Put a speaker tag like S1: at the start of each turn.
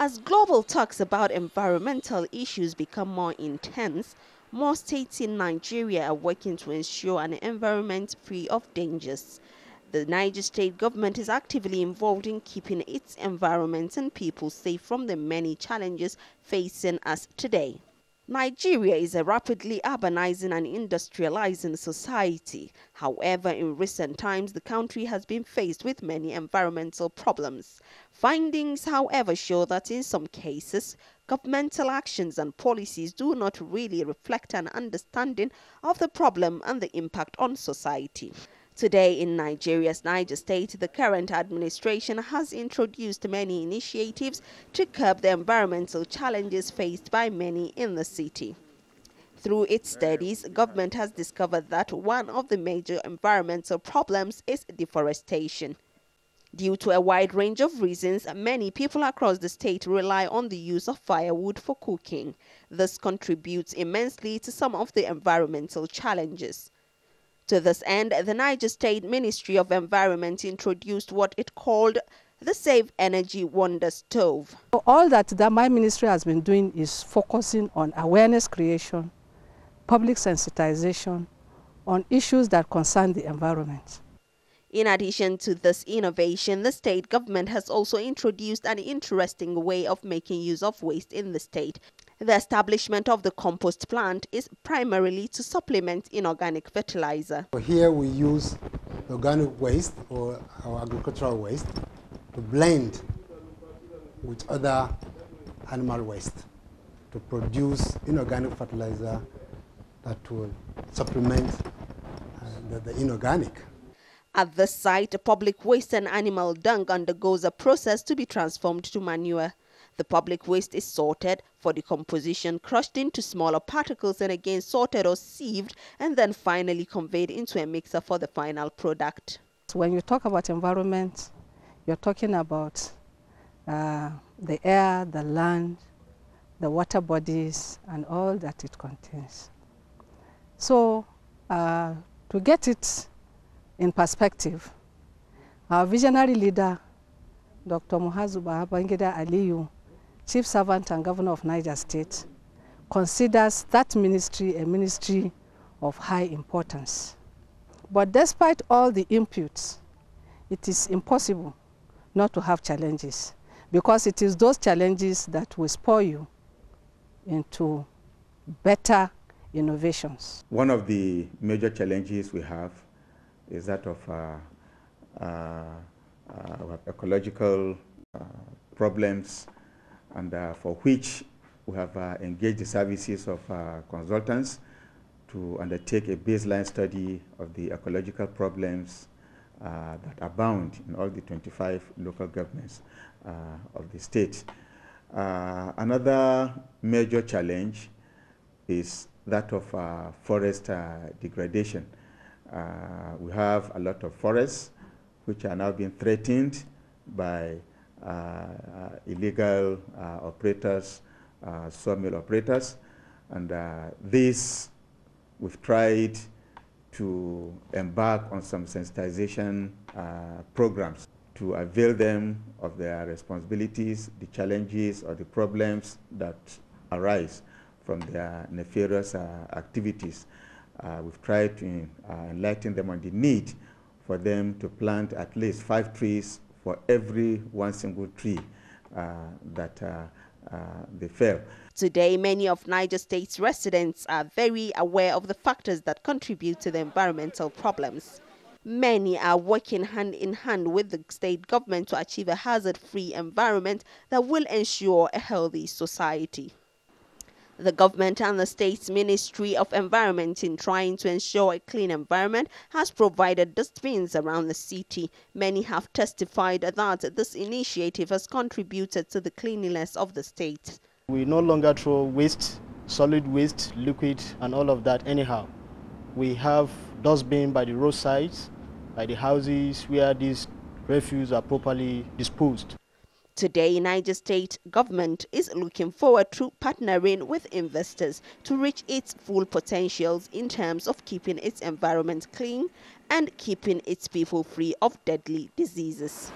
S1: As global talks about environmental issues become more intense, more states in Nigeria are working to ensure an environment free of dangers. The Niger state government is actively involved in keeping its environment and people safe from the many challenges facing us today. Nigeria is a rapidly urbanizing and industrializing society. However, in recent times, the country has been faced with many environmental problems. Findings, however, show that in some cases, governmental actions and policies do not really reflect an understanding of the problem and the impact on society. Today in Nigeria's Niger state, the current administration has introduced many initiatives to curb the environmental challenges faced by many in the city. Through its studies, government has discovered that one of the major environmental problems is deforestation. Due to a wide range of reasons, many people across the state rely on the use of firewood for cooking. This contributes immensely to some of the environmental challenges. To this end, the Niger State Ministry of Environment introduced what it called the Save Energy Wonder Stove.
S2: All that my ministry has been doing is focusing on awareness creation, public sensitization on issues that concern the environment.
S1: In addition to this innovation, the state government has also introduced an interesting way of making use of waste in the state. The establishment of the compost plant is primarily to supplement inorganic fertilizer.
S3: Here we use organic waste or our agricultural waste to blend with other animal waste to produce inorganic fertilizer that will supplement the inorganic.
S1: At this site, public waste and animal dung undergoes a process to be transformed to manure. The public waste is sorted for decomposition, crushed into smaller particles and again sorted or sieved and then finally conveyed into a mixer for the final product.
S2: When you talk about environment, you're talking about the air, the land, the water bodies and all that it contains. So to get it in perspective, our visionary leader, Dr. Muhazu Babangida Aliyu, Chief Servant and Governor of Niger State, considers that ministry a ministry of high importance. But despite all the inputs, it is impossible not to have challenges, because it is those challenges that will spur you into better innovations.
S4: One of the major challenges we have is that of ecological problems, and for which we have engaged the services of consultants to undertake a baseline study of the ecological problems that abound in all the 25 local governments of the state. Another major challenge is that of forest degradation. We have a lot of forests which are now being threatened by illegal operators, sawmill operators, and this we've tried to embark on some sensitization programs to avail them of their responsibilities, the challenges or the problems that arise from their nefarious activities. We've tried to enlighten them on the need for them to plant at least 5 trees for every one single tree that they fell.
S1: Today, many of Niger State's residents are very aware of the factors that contribute to the environmental problems. Many are working hand in hand with the state government to achieve a hazard-free environment that will ensure a healthy society. The government and the state's Ministry of Environment, in trying to ensure a clean environment, has provided dustbins around the city. Many have testified that this initiative has contributed to the cleanliness of the state.
S5: We no longer throw waste, solid waste, liquid, and all of that anyhow. We have dustbin by the roadsides, by the houses where these refuse are properly disposed.
S1: Today, Niger State government is looking forward to partnering with investors to reach its full potentials in terms of keeping its environment clean and keeping its people free of deadly diseases.